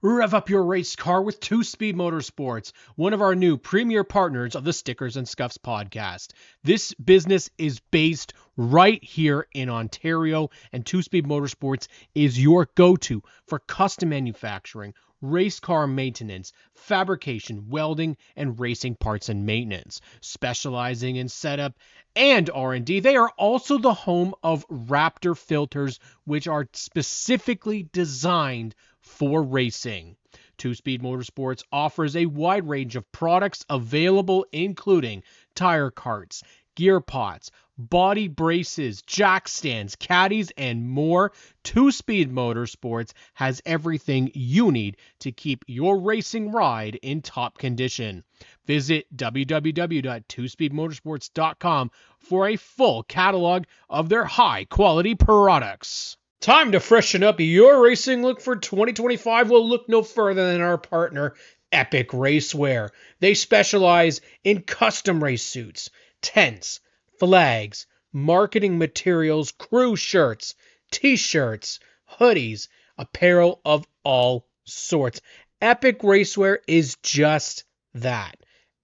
Rev up your race car with 2-Speed Motorsports, one of our new premier partners of the Stickers and Scuffs podcast. This business is based right here in Ontario, and 2-Speed Motorsports is your go-to for custom manufacturing, race car maintenance, fabrication, welding, and racing parts and maintenance. Specializing in setup and R&D, they are also the home of Raptor filters, which are specifically designed for racing. 2-Speed Motorsports offers a wide range of products available, including tire carts, gear pots, body braces, jack stands, caddies, and more. 2-Speed Motorsports has everything you need to keep your racing ride in top condition. Visit www.twospeedmotorsports.com for a full catalog of their high-quality products. Time to freshen up your racing look for 2025. We'll look no further than our partner, Epic Racewear. They specialize in custom race suits, tents, flags, marketing materials, crew shirts, t-shirts, hoodies, apparel of all sorts. Epic Racewear is just that.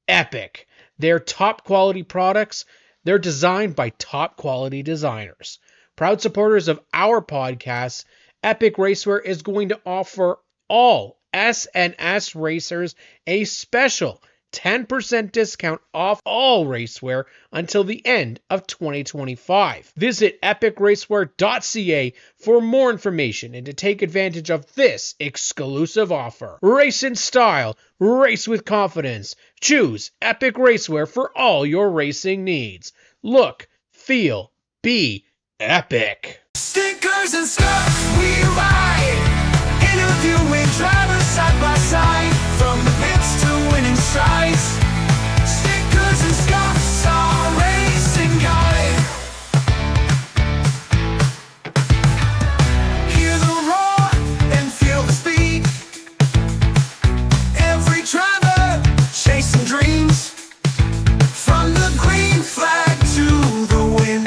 Epic. Their top quality products, they're designed by top quality designers. Proud supporters of our podcast, Epic Racewear is going to offer all S&S racers a special 10% discount off all racewear until the end of 2025. Visit epicracewear.ca for more information and to take advantage of this exclusive offer. Race in style, race with confidence. Choose Epic Racewear for all your racing needs. Look, feel, be epic. Stickers and scuffs, we ride. Interviewing drivers side by side. From the pits to winning strides. Stickers and scuffs, our racing guide. Hear the roar and feel the speed. Every driver chasing dreams. From the green flag to the win.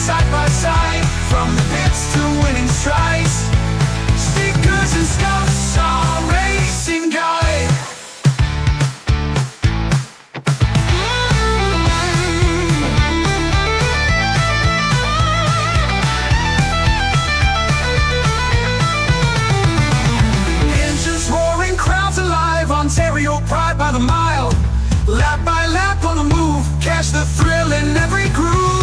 Side by side, from the pits to winning strides. Stickers and scuffs, our racing guide. Engines roaring, crowds alive, Ontario pride by the mile. Lap by lap on the move, catch the thrill in every groove.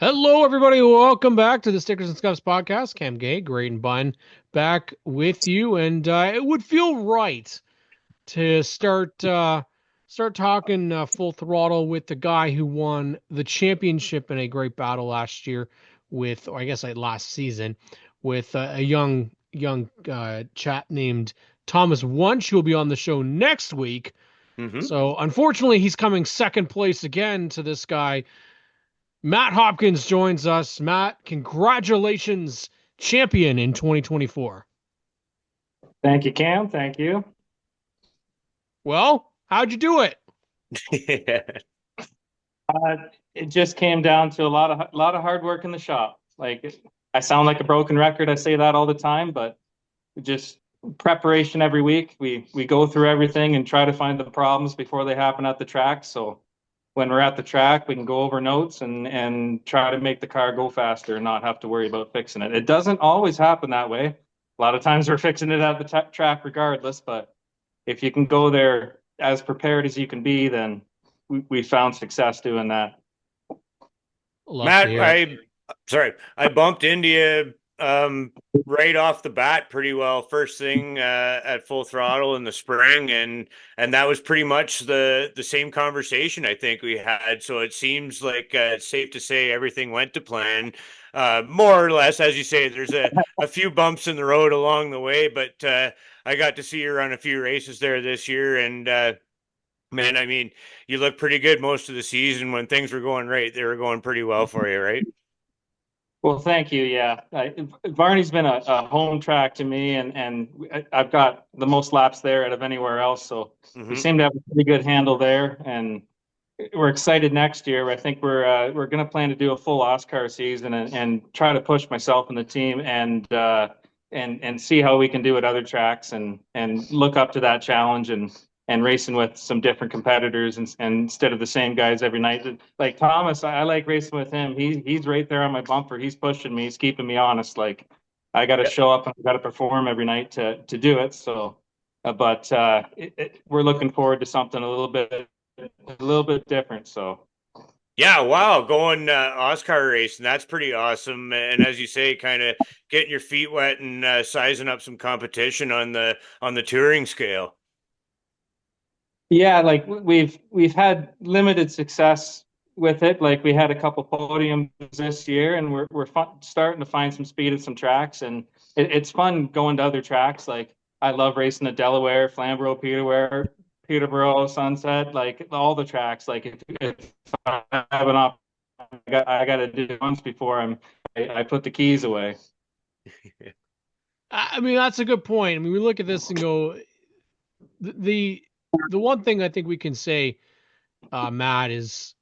Hello, everybody. Welcome back to the Stickers and Scuffs podcast. Cam Gay, Great and Bun, back with you, and it would feel right to start talking full throttle with the guy who won the championship in a great battle last year with, or I guess like last season, with a young chap named Thomas Wunsch, who will be on the show next week. Mm-hmm. So unfortunately, he's coming second place again to this guy. Matt Hopkins joins us. Matt, congratulations, champion in 2024. Thank you, Cam. Thank you. Well, how'd you do it? It just came down to a lot of hard work in the shop. Like, I sound like a broken record. I say that all the time, but just preparation every week. We go through everything and try to find the problems before they happen at the track. So when we're at the track, we can go over notes and try to make the car go faster and not have to worry about fixing it. It doesn't always happen that way. A lot of times we're fixing it at the track regardless, but if you can go there as prepared as you can be, then we found success doing that. Matt, I bumped into you right off the bat pretty well first thing at Full Throttle in the spring, and that was pretty much the same conversation I think we had. So it seems like it's safe to say everything went to plan, more or less. As you say, there's a few bumps in the road along the way, but I got to see you run a few races there this year, and man, I mean, you look pretty good most of the season. When things were going right, they were going pretty well for you, right? Well, thank you. Yeah, Varney's been a home track to me, and I've got the most laps there out of anywhere else. So we Hmm. seem to have a pretty good handle there, and we're excited next year. I think we're going to plan to do a full Oscar season and try to push myself and the team and see how we can do at other tracks and look up to that challenge and racing with some different competitors and instead of the same guys every night. Like Thomas, I like racing with him. He's right there on my bumper. He's pushing me. He's keeping me honest. Like I got to show up and I got to perform every night to do it. So, we're looking forward to something a little bit different. So Yeah, wow, going Oscar racing, that's pretty awesome. And as you say, kind of getting your feet wet and sizing up some competition on the touring scale. yeah, like we've had limited success with it. Like we had a couple podiums this year, and we're starting to find some speed at some tracks, and it's fun going to other tracks. Like I love racing at Delaware, Flamborough, Peterborough, Sunset, like all the tracks. Like if I have an op, I got to do it once before I put the keys away. I mean, that's a good point. I mean, we look at this and go, the the one thing I think we can say, Matt, is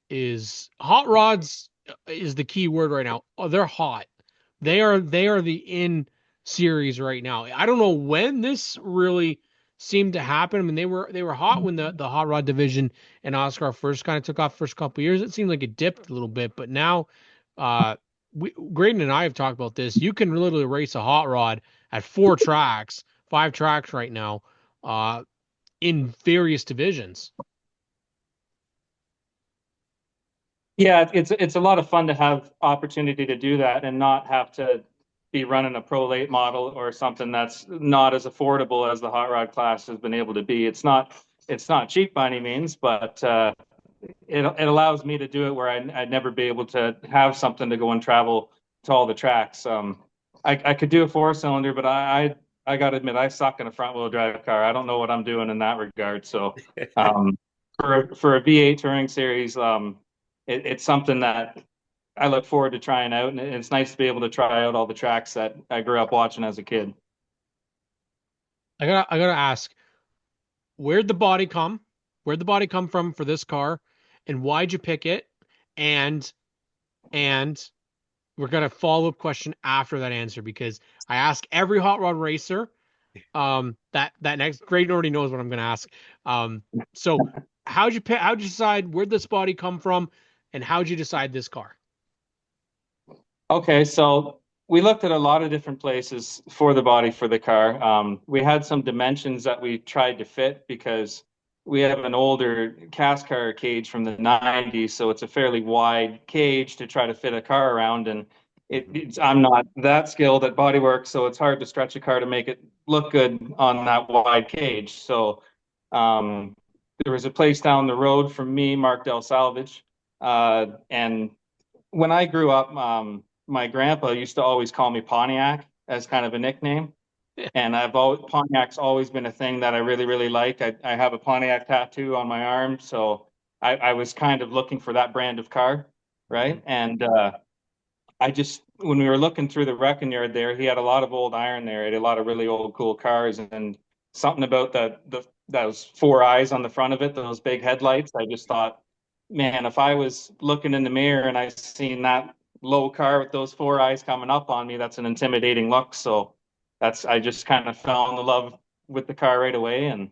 hot rods is the key word right now. Oh, they're hot. They are the in series right now. I don't know when this really seemed to happen. I mean, they were hot when the hot rod division and Oscar first kind of took off first couple years. It seemed like it dipped a little bit, but now Graydon and I have talked about this. You can literally race a hot rod at 4 tracks, 5 tracks right now, uh, in various divisions. Yeah, it's a lot of fun to have opportunity to do that and not have to be running a pro late model or something that's not as affordable as the hot rod class has been able to be. It's not cheap by any means, but it allows me to do it where I'd never be able to have something to go and travel to all the tracks. I could do a 4 cylinder, but I got to admit I suck in a front wheel drive car. I don't know what I'm doing in that regard. So um, for a V8 touring series, it's something that I look forward to trying out, and it's nice to be able to try out all the tracks that I grew up watching as a kid. I gotta ask, where'd the body come? Where'd the body come from for this car, and why'd you pick it? And and we're gonna follow up question after that answer because I ask every hot rod racer. That next Graydon already knows what I'm gonna ask. So how'd you pick? How'd you decide where'd this body come from, and how'd you decide this car? Okay, so we looked at a lot of different places for the body for the car. We had some dimensions that we tried to fit because we have an older cast car cage from the 90s, so it's a fairly wide cage to try to fit a car around. And I'm not that skilled at bodywork, so it's hard to stretch a car to make it look good on that wide cage. So um, there was a place down the road from me, Mark Del Salvage, and when I grew up, my grandpa used to always call me Pontiac as kind of a nickname. And Pontiac's always been a thing that I really, really like. I have a Pontiac tattoo on my arm, so I was kind of looking for that brand of car, right? And when we were looking through the wrecking yard there, he had a lot of old iron there. He had a lot of really old, cool cars, and something about those four eyes on the front of it, those big headlights. I just thought, man, if I was looking in the mirror and I seen that low car with those four eyes coming up on me, that's an intimidating look. So I just kind of fell in love with the car right away, and it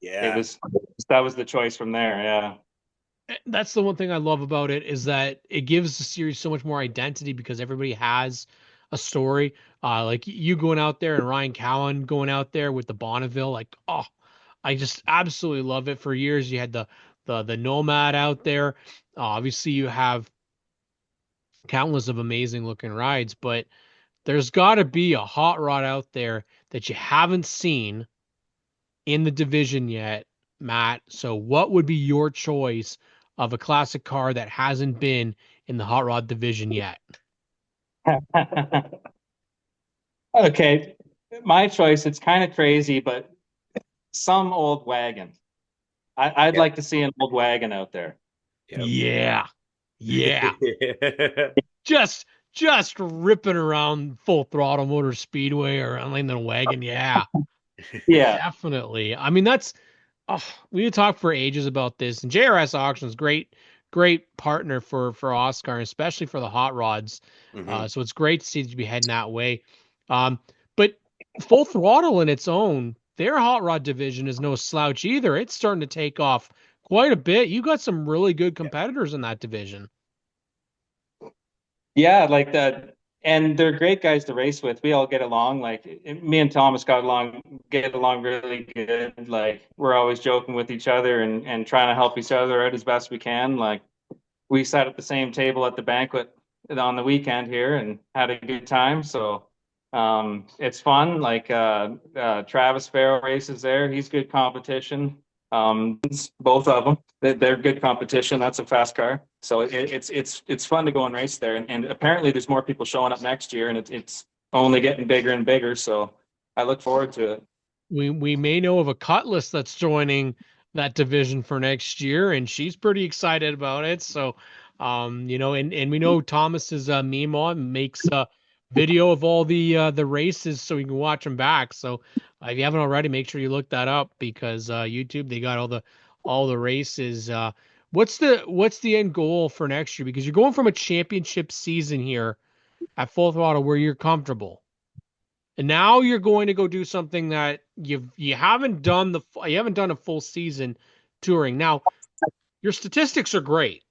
Yeah. was that was the choice from there. Yeah. That's the one thing I love about it is that it gives the series so much more identity because everybody has a story. Like you going out there and Ryan Cowan going out there with the Bonneville, like, oh, I just absolutely love it. For years, you had the Nomad out there. Obviously, you have countless of amazing looking rides, but there's got to be a hot rod out there that you haven't seen in the division yet, Matt. So, what would be your choice of a classic car that hasn't been in the hot rod division yet? Okay, my choice. It's kind of crazy, but some old wagon. I'd Yep. like to see an old wagon out there. Yep. Yeah. Yeah. Just just ripping around Full Throttle Motor Speedway or on Linden Wagon. Yeah, Yeah. definitely. I mean, that's we could talk for ages about this. And JRS Auctions, great partner for Oscar, and especially for the hot rods. So it's great to see that you be heading that way. But Full Throttle in its own, their hot rod division is no slouch either. It's starting to take off quite a bit. You got some really good competitors in that division. Yeah, like that. And they're great guys to race with. We all get along. Like me and Thomas get along really good. Like we're always joking with each other and trying to help each other out as best we can. Like we sat at the same table at the banquet on the weekend here and had a good time. So it's fun. Like Travis Farrow races there. He's good competition. Both of them, they're good competition. That's a fast car. So it's fun to go and race there. And apparently there's more people showing up next year, and it's only getting bigger and bigger. So I look forward to it. We may know of a Cutlass that's joining that division for next year, and she's pretty excited about it. So, you know, and we know Thomas's Mimo makes a video of all the races so you can watch them back. So if you haven't already, make sure you look that up, because YouTube, they got all the races. What's the end goal for next year? Because you're going from a championship season here at Full Throttle where you're comfortable, and now you're going to go do something that you haven't done a full season touring. Now, your statistics are great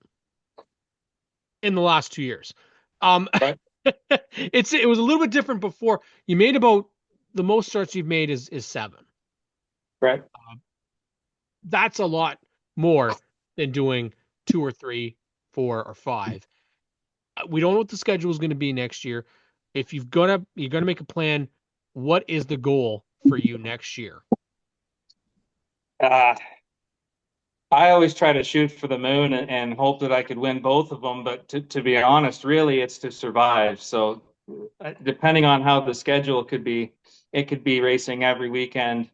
in the last 2 years. Right. It was a little bit different before. You made about the most starts you've made is 7. Right. That's a lot more than doing 2 or 3, 4 or 5. We don't know what the schedule is going to be next year. If you're gonna make a plan, what is the goal for you next year? I always try to shoot for the moon and hope that I could win both of them. But to be honest, really, it's to survive. So depending on how the schedule could be, it could be racing every weekend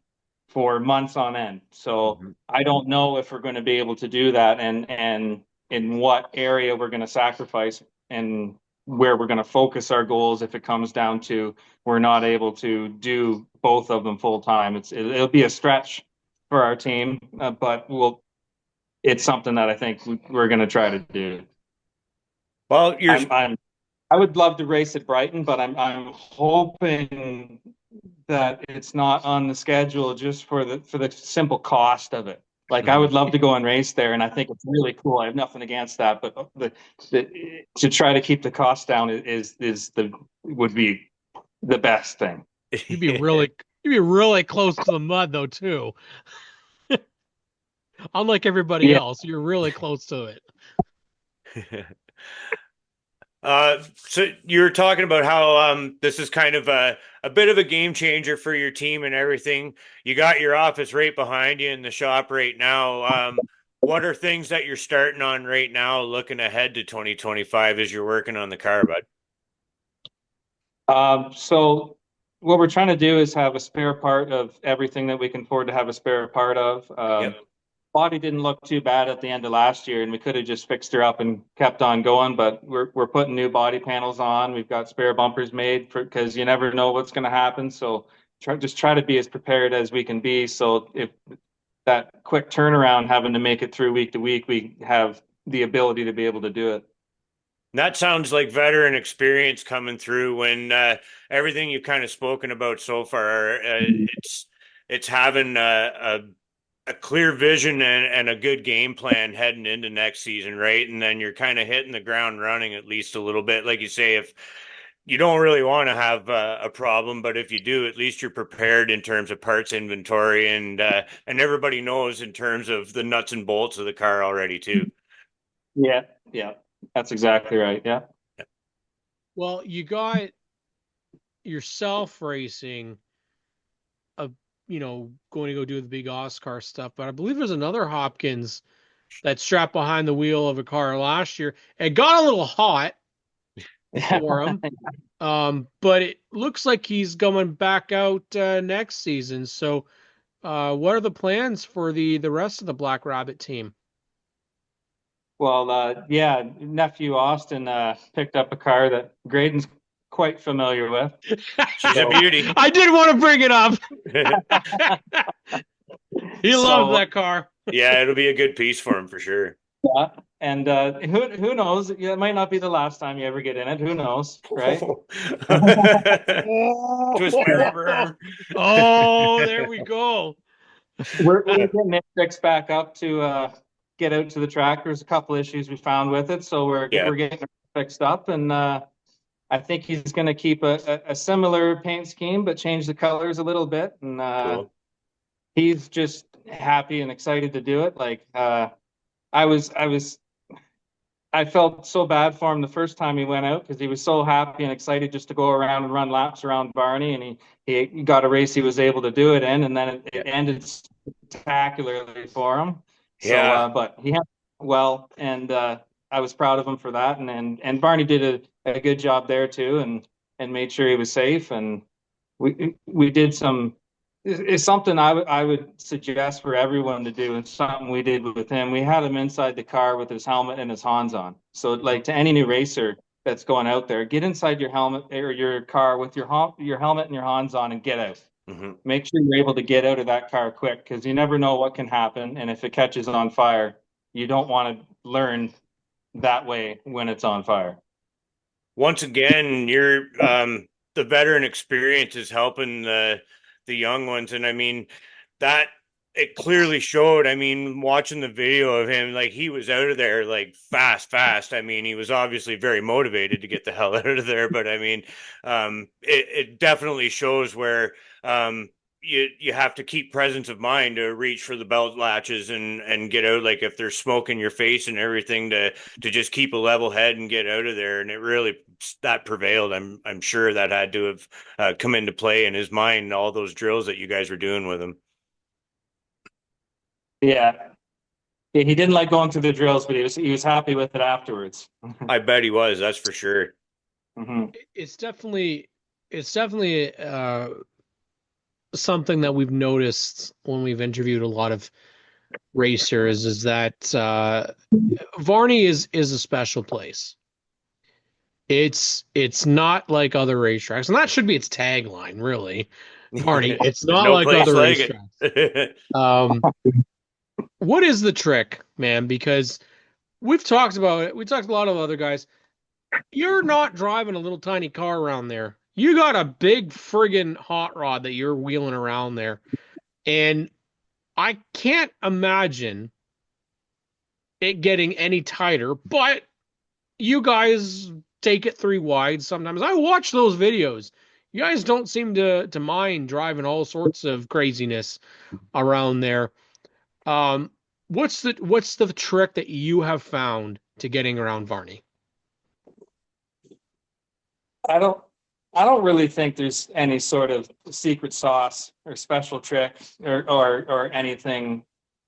for months on end. So I don't know if we're going to be able to do that, and in what area we're going to sacrifice and where we're going to focus our goals if it comes down to we're not able to do both of them full time. It'll be a stretch for our team, but it's something that I think we're going to try to do. Well, I would love to race at Brighton, but I'm hoping that it's not on the schedule just for the simple cost of it. Like I would love to go and race there, and I think it's really cool. I have nothing against that, but to try to keep the cost down would be the best thing. You'd be really close to the mud though too. Unlike everybody else, you're really close to it. So you were talking about how this is kind of a bit of a game changer for your team and everything. You got your office right behind you in the shop right now. What are things that you're starting on right now, looking ahead to 2025 as you're working on the car, bud? So what we're trying to do is have a spare part of everything that we can afford to have a spare part of. Body didn't look too bad at the end of last year, and we could have just fixed her up and kept on going, but we're putting new body panels on. We've got spare bumpers made because you never know what's going to happen. So try to be as prepared as we can be. So if that quick turnaround, having to make it through week to week, we have the ability to be able to do it. That sounds like veteran experience coming through when everything you've kind of spoken about so far, it's having a clear vision and a good game plan heading into next season, right? And then you're kind of hitting the ground running at least a little bit. Like you say, if you don't really want to have a problem, but if you do, at least you're prepared in terms of parts inventory, and everybody knows in terms of the nuts and bolts of the car already too. Yeah, that's exactly right. Yeah. Well, you got yourself racing going to go do the big Oscar stuff, but I believe there's another Hopkins that's strapped behind the wheel of a car last year. It got a little hot for him, but it looks like he's going back out next season. So what are the plans for the rest of the Black Rabbit team? Well, yeah, nephew Austin picked up a car that Graydon's quite familiar with. She's a beauty. I did want to bring it up. He loves that car. Yeah, it'll be a good piece for him for sure. Yeah, and who knows? Yeah, it might not be the last time you ever get in it. Who knows, right? Twist my Oh, there we go. We're getting it fixed back up to get out to the track. There's a couple issues we found with it, so we're getting it fixed up, and I think he's going to keep a similar paint scheme, but change the colors a little bit, and Cool. he's just happy and excited to do it. Like I felt so bad for him the first time he went out because he was so happy and excited just to go around and run laps around Barney, and he got a race he was able to do it in, and then it ended spectacularly for him. Yeah. So, but he had well, and I was proud of him for that, and Barney did a good job there too, and made sure he was safe, and we did some. It's something I would suggest for everyone to do, and something we did with him. We had him inside the car with his helmet and his Hans on. So, like to any new racer that's going out there, get inside your helmet or your car with your helmet and your Hans on, and get out. Mm-hmm. Make sure you're able to get out of that car quick, because you never know what can happen. And if it catches on fire, you don't want to learn that way when it's on fire. Once again, you're the veteran experience is helping the young ones, and I mean that it clearly showed. I mean, watching the video of him, like he was out of there like fast. I mean, he was obviously very motivated to get the hell out of there, but I mean, it definitely shows where you have to keep presence of mind to reach for the belt latches and get out. Like if there's smoke in your face and everything, to just keep a level head and get out of there. And it really that prevailed. I'm sure that had to have come into play in his mind, all those drills that you guys were doing with him. Yeah, he didn't like going through the drills, but he was happy with it afterwards. I bet he was. That's for sure. Mm-hmm. It's definitely something that we've noticed when we've interviewed a lot of racers, is that Varney is a special place. It's not like other racetracks, and that should be its tagline, really. Varney, it's not No like place other like racetracks. What is the trick, man? Because we've talked about it. We talked to a lot of other guys. You're not driving a little tiny car around there. You got a big friggin' hot rod that you're wheeling around there. And I can't imagine it getting any tighter, but you guys take it 3 wide sometimes. I watch those videos. You guys don't seem to mind driving all sorts of craziness around there. What's the trick that you have found to getting around Varney? I don't really think there's any sort of secret sauce or special trick or anything.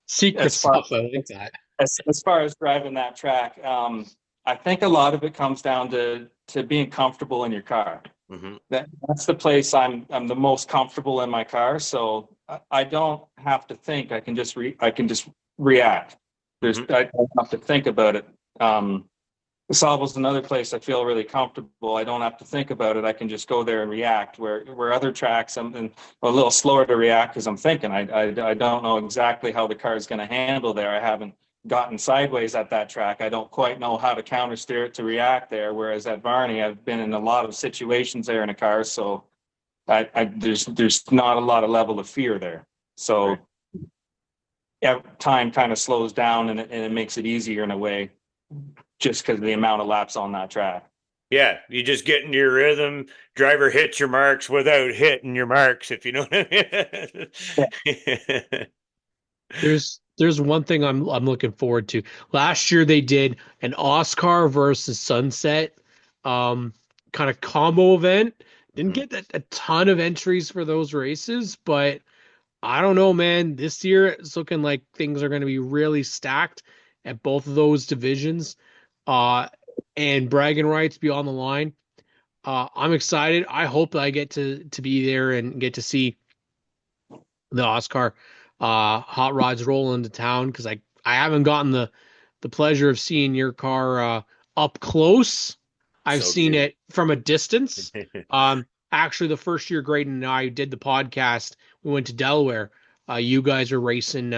Secret sauce, I like that. As far as driving that track, I think a lot of it comes down to being comfortable in your car. Mm-hmm. That's the place I'm the most comfortable in my car, so I don't have to think. I can just react. I don't have to think about it. Sauvel's another place I feel really comfortable. I don't have to think about it. I can just go there and react. Where other tracks, I'm a little slower to react because I'm thinking. I don't know exactly how the car is going to handle there. I haven't gotten sideways at that track. I don't quite know how to counter steer it to react there. Whereas at Varney, I've been in a lot of situations there in a car, so there's not a lot of level of fear there. So time kind of slows down and it makes it easier in a way, just because of the amount of laps on that track. Yeah, you just get into your rhythm. Driver hits your marks without hitting your marks, if you know what I mean. There's one thing I'm looking forward to. Last year they did an Oscar versus Sunset kind of combo event. Didn't get a ton of entries for those races, but I don't know, man. This year it's looking like things are going to be really stacked at both of those divisions. And bragging rights be on the line. I'm excited. I hope that I get to be there and get to see the Oscar hot rods roll into town, because I haven't gotten the pleasure of seeing your car up close. I've seen it from a distance. Actually, the first year Graydon and I did the podcast, we went to Delaware. You guys are racing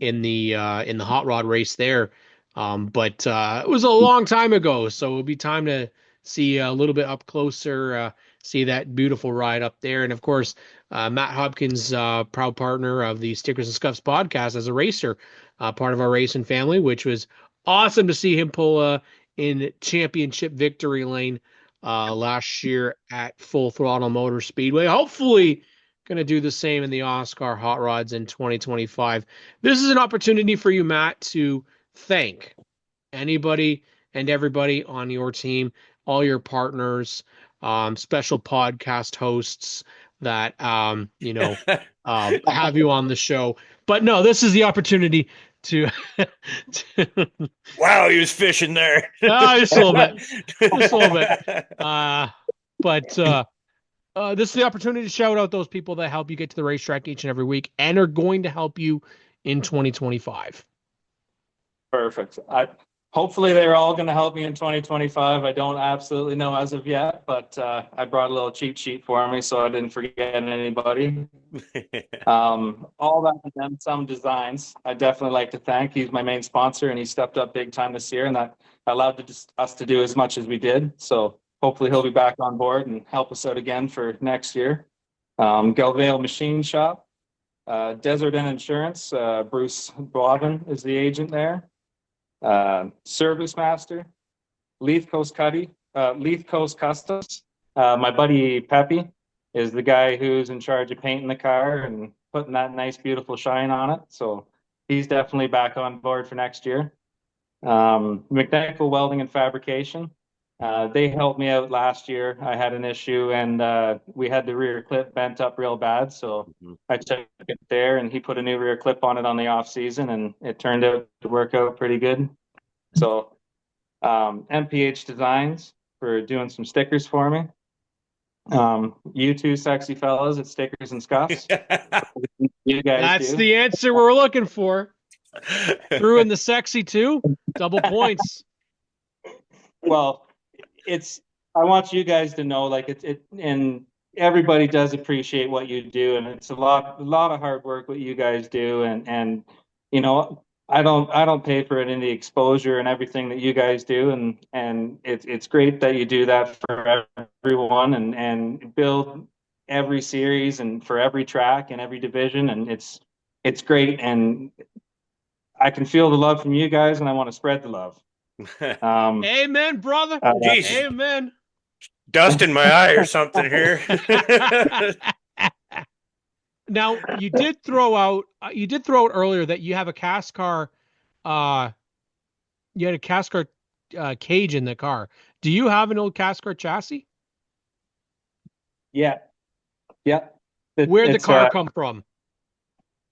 in the hot rod race there, but it was a long time ago, so it'll be time to see a little bit up closer, see that beautiful ride up there, and of course, Matt Hopkins, proud partner of the Stickers and Scuffs podcast as a racer, part of our racing family, which was awesome to see him pull in championship victory lane last year at Full Throttle Motor Speedway. Hopefully going to do the same in the Oscar Hot Rods in 2025. This is an opportunity for you, Matt, to thank anybody and everybody on your team, all your partners, special podcast hosts that have you on the show. But no, this is the opportunity to wow, he was fishing there. Just a little bit. But this is the opportunity to shout out those people that help you get to the racetrack each and every week and are going to help you in 2025. Perfect. Hopefully they're all going to help me in 2025. I don't absolutely know as of yet, but I brought a little cheat sheet for me so I didn't forget anybody. All that and then some designs. I definitely like to thank. He's my main sponsor, and he stepped up big time this year, and that allowed us to do as much as we did. So hopefully he'll be back on board and help us out again for next year. Galvale Machine Shop, Desert Inn Insurance. Bruce Boivin is the agent there. Service Master, Leith Coast Customs. My buddy Peppy is the guy who's in charge of painting the car and putting that nice, beautiful shine on it. So he's definitely back on board for next year. McNichol Welding and Fabrication. They helped me out last year. I had an issue and we had the rear clip bent up real bad. So I checked it there and he put a new rear clip on it on the off season and it turned out to work out pretty good. So MPH Designs for doing some stickers for me. You two sexy fellas at Stickers and Scuffs. You guys That's the answer we're looking for. Threw in the sexy too. Double points. Well, I want you guys to know, like and everybody does appreciate what you do, and it's a lot of hard work what you guys do, and you know, I don't pay for it in the exposure and everything that you guys do, and it's great that you do that for everyone and build every series and for every track and every division, and it's great, and I can feel the love from you guys, and I want to spread the love. Amen, brother. Amen. Dust in my eye or something here. Now you did throw out earlier that you have a cast car. You had a cast car cage in the car. Do you have an old cast car chassis? Yeah. Where'd the car come from?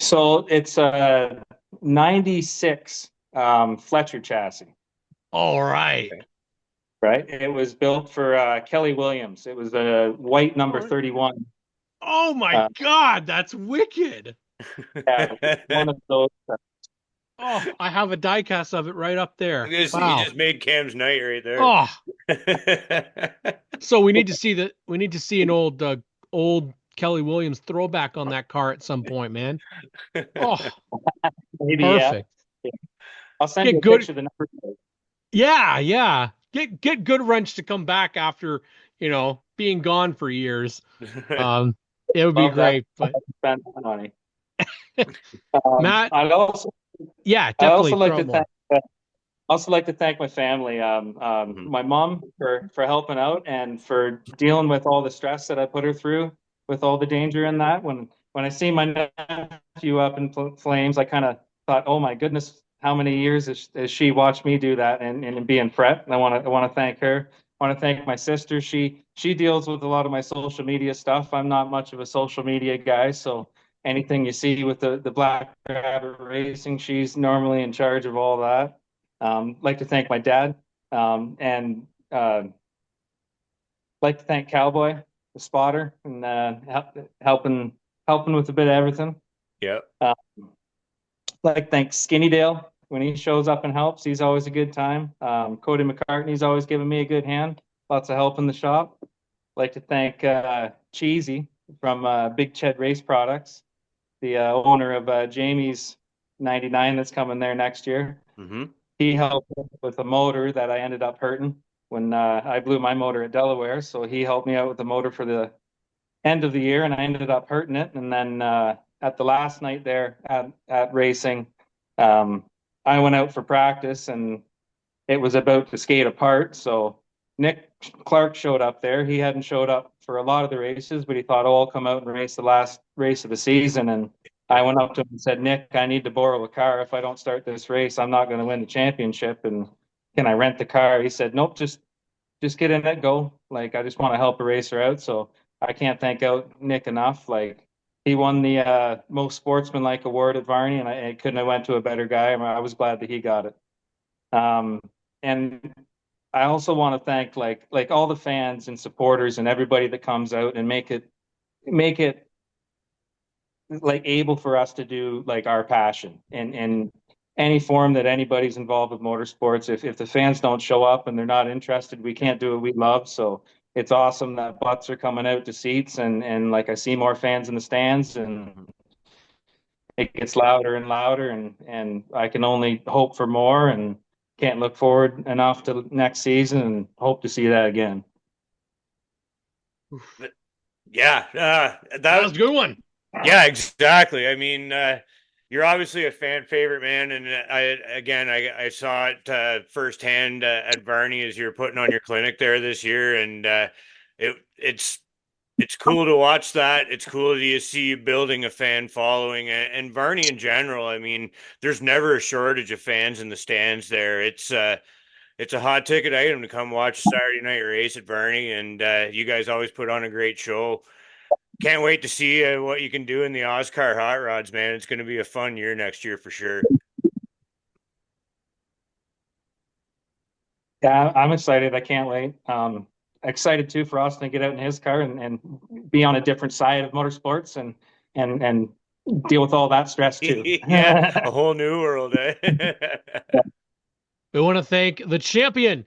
So it's a 96 Fletcher chassis. All right. Right. It was built for Kelly Williams. It was a white number 31. Oh my God, that's wicked. Yeah, one of those. Oh, I have a die cast of it right up there. Wow. You just made Cam's night right there. Oh. So we need to see an old Kelly Williams throwback on that car at some point, man. Oh, maybe, perfect. Yeah. I'll send you a picture of the number. Yeah. Get Good Wrench to come back after, being gone for years. It would be great. But spend money. Matt, definitely. I also like to thank my family, my mom for helping out and for dealing with all the stress that I put her through with all the danger in that. When I see my nephew up in flames, I kind of thought, oh my goodness, how many years has she watched me do that and be in fret? And I want to thank her. I want to thank my sister. She deals with a lot of my social media stuff. I'm not much of a social media guy, so anything you see with the Black Rabbit Racing, she's normally in charge of all that. Like to thank my dad, and like to thank Cowboy, the spotter, and helping with a bit of everything. Yep. Like to thank Skinny Dale, when he shows up and helps, he's always a good time. Cody McCartney's always giving me a good hand. Lots of help in the shop. Like to thank Cheesy from Big Ched Race Products, the owner of Jamie's 99 that's coming there next year. Mm-hmm. He helped with a motor that I ended up hurting when I blew my motor at Delaware. So he helped me out with the motor for the end of the year, and I ended up hurting it. And then at the last night there at racing, I went out for practice, and it was about to skate apart. So Nick Clark showed up there. He hadn't showed up for a lot of the races, but he thought, oh, I'll come out and race the last race of the season. And I went up to him and said, Nick, I need to borrow a car. If I don't start this race, I'm not going to win the championship. And can I rent the car? He said, nope, just get in it, go. Like, I just want to help a racer out. So I can't thank out Nick enough. Like, he won the most sportsmanlike award at Varney, and I couldn't have went to a better guy. I was glad that he got it. And I also want to thank like all the fans and supporters and everybody that comes out and make it like able for us to do like our passion and any form that anybody's involved with motorsports. If the fans don't show up and they're not interested, we can't do what we love. So it's awesome that butts are coming out to seats, and like I see more fans in the stands, and it gets louder and louder, and I can only hope for more, and can't look forward enough to next season, and hope to see that again. Yeah, That was a good one. Yeah, exactly. I mean, you're obviously a fan favorite, man, and I saw it firsthand at Varney as you were putting on your clinic there this year, and it's cool to watch that. It's cool to see you building a fan following, and Varney in general. I mean, there's never a shortage of fans in the stands there. It's a hot ticket item to come watch a Saturday night race at Varney, and you guys always put on a great show. Can't wait to see what you can do in the Oscar Hot Rods, man. It's going to be a fun year next year for sure. Yeah, I'm excited. I can't wait. Excited too for Austin to get out in his car and be on a different side of motorsports and deal with all that stress too. Yeah, a whole new world, eh? We want to thank the champion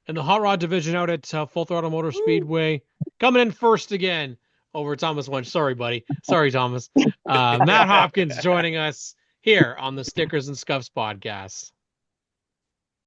in the hot rod division out at Full Throttle Motor Speedway, coming in first again over Thomas Wunsch. Sorry, buddy. Sorry, Thomas. Matt Hopkins joining us here on the Stickers and Scuffs podcast.